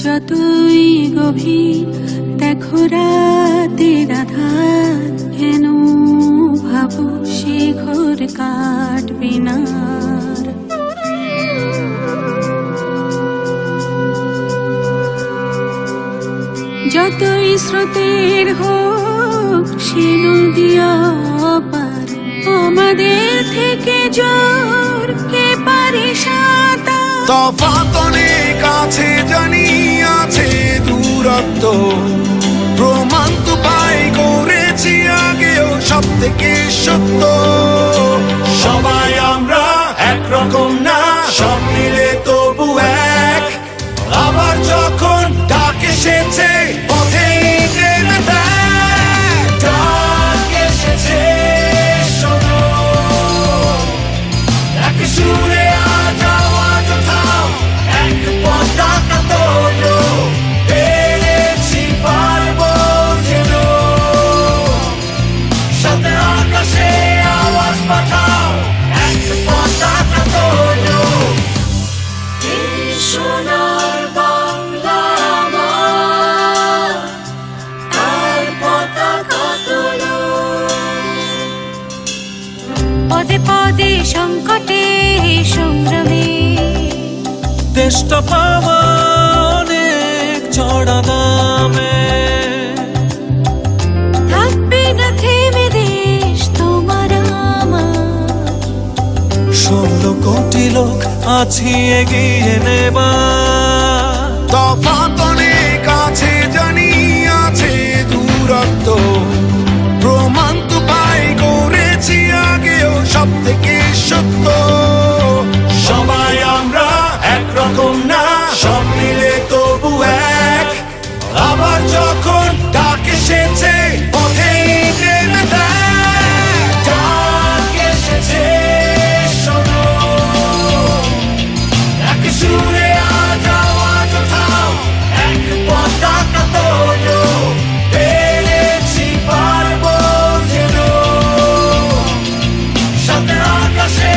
যতই গভীর দেখো রাতের আধার, কেন ভাবো সে ঘোর কাটবে না আর। যতই স্রোতের হোক সে নদী অপার, আমাদের থেকে জোর কে পারে সাঁতার। তফাৎ অনেক আছে জানি, আছে দূরত্ব, প্রমাণ তো পাই করেছি আগেও সব থেকে সত্য। সবাই আমরা একরকম না, সব মিলে তবু এক। আবার যখন ডাক এসেছে পথে নেমে দেখ, ডাক এসেছে শোনো, এক সুরে আজ আওয়াজ ওঠাও, এক পতাকা তোলো, পেরেছি পারবো যেন, সাথে আকাশে আওয়াজ পাঠাও, এক পতাকা তোলো। এই সোনার বাংলা আমার, আর পতাকা তোলো। পদে পদে সংকটে সংগ্রামে দেশটা পাওয়া অনেক চড়া দামে, থাকবে না থেমে দেশ তোমার আমার। 16 কোটি লোক আছি এগিয়ে নেবার। তফাৎ অনেক আছে জানি, আছে দূরত্ব, প্রমাণ তো পাই করেছি আগেও সব থেকে সত্য। সবাই আমরা একরকম না, সব মিলে তবু এক। আবার যখন ডাক এসেছে পথে নেমে দেখ, ডাক এসেছে শোনো, এক সুরে আজ আওয়াজ ওঠাও, এক পতাকা তোলো, পেরেছি পারবো যেন, সাথে আকাশে